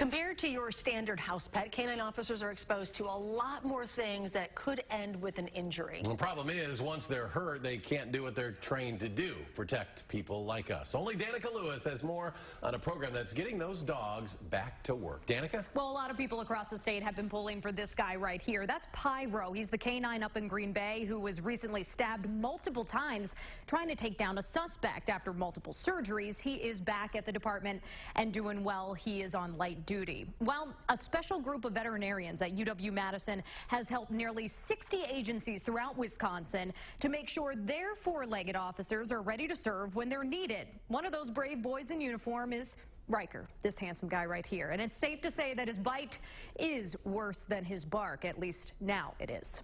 Compared to your standard house pet, canine officers are exposed to a lot more things that could end with an injury. The problem is, once they're hurt, they can't do what they're trained to do, protect people like us. Only Danica Lewis has more on a program that's getting those dogs back to work. Danica? Well, a lot of people across the state have been pulling for this guy right here. That's Pyro. He's the K-9 up in Green Bay who was recently stabbed multiple times trying to take down a suspect. After multiple surgeries, he is back at the department and doing well. He is on light duty. Well, a special group of veterinarians at UW-Madison has helped nearly 60 agencies throughout Wisconsin to make sure their four-legged officers are ready to serve when they're needed. One of those brave boys in uniform is Riker, this handsome guy right here. And it's safe to say that his bite is worse than his bark. At least now it is.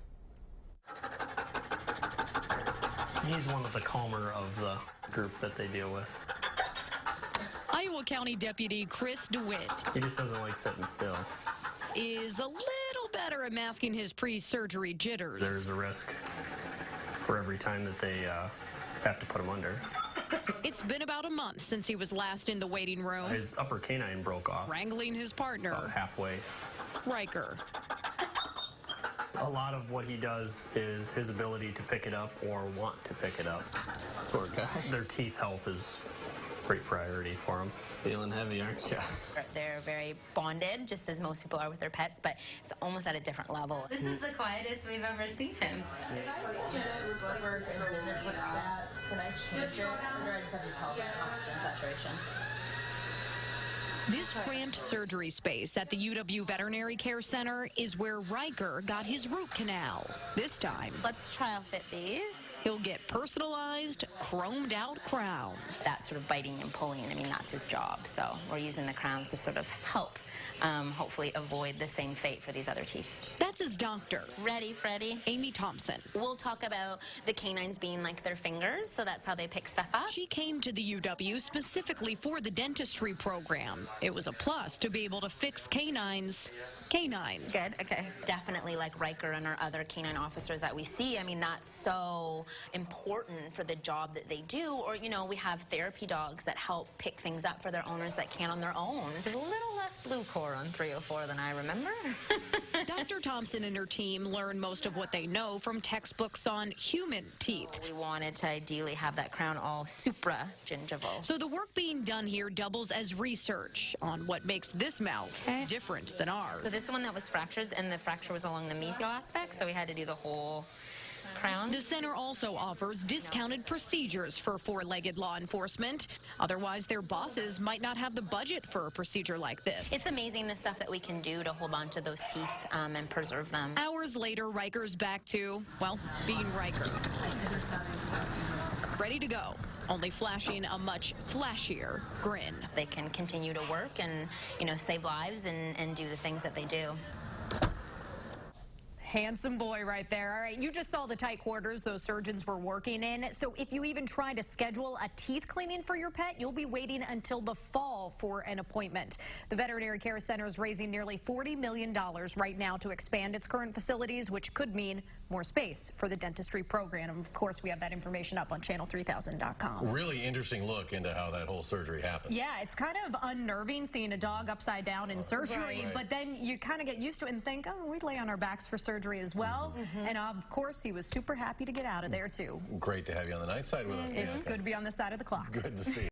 He's one of the calmer of the group that they deal with. Iowa County Deputy Chris DeWitt. He just doesn't like sitting still. Is a little better at masking his pre-surgery jitters. There's a risk for every time that they have to put him under. It's been about a month since he was last in the waiting room. His upper canine broke off. Wrangling his partner. About halfway. Riker. A lot of what he does is his ability to pick it up or want to pick it up. Poor guy. Their teeth health is great priority for him. Feeling heavy, aren't you? They're very bonded, just as most people are with their pets, but it's almost at a different level. This is the quietest we've ever seen him. This cramped surgery space at the UW Veterinary Care Center is where Riker got his root canal. This time, Let's trial fit these. he'll get personalized, chromed out crowns. That sort of biting and pulling, I mean, that's his job. So we're using the crowns to sort of help, hopefully avoid the same fate for these other teeth. That's his doctor, Ready, Freddie? Amy Thompson. We'll talk about the canines being like their fingers, so that's how they pick stuff up. She came to the UW specifically for the dentistry program. It was a plus to be able to fix canines. Good, okay. Definitely like Riker and our other canine officers that we see. I mean, that's so important for the job that they do. Or, you know, we have therapy dogs that help pick things up for their owners that can't on their own. There's a little less blue core on 304 than I remember. Dr. Thompson and her team learn most of what they know from textbooks on human teeth. We wanted to ideally have that crown all supra-gingival. So the work being done here doubles as research on what makes this mouth different than ours. So this one that was fractured, and the fracture was along the mesial aspect, so we had to do the whole crown. The center also offers discounted procedures for four-legged law enforcement. Otherwise, their bosses might not have the budget for a procedure like this. It's amazing the stuff that we can do to hold on to those teeth and preserve them. Hours later, Riker's back to, well, being Riker. Ready to go, only flashing a much flashier grin. They can continue to work and, you know, save lives and do the things that they do. Handsome boy right there. All right, you just saw the tight quarters those surgeons were working in. So if you even try to schedule a teeth cleaning for your pet, you'll be waiting until the fall for an appointment. The Veterinary Care Center is raising nearly $40 million right now to expand its current facilities, which could mean more space for the dentistry program. And of course, we have that information up on channel3000.com. Really interesting look into how that whole surgery happened. Yeah, it's kind of unnerving seeing a dog upside down in surgery, right. but then you kind of get used to it and think, oh, we lay on our backs for surgery as well. And of course, he was super happy to get out of there too. Great to have you on the night side with us. It's good to be on this side of the clock. Good to see you.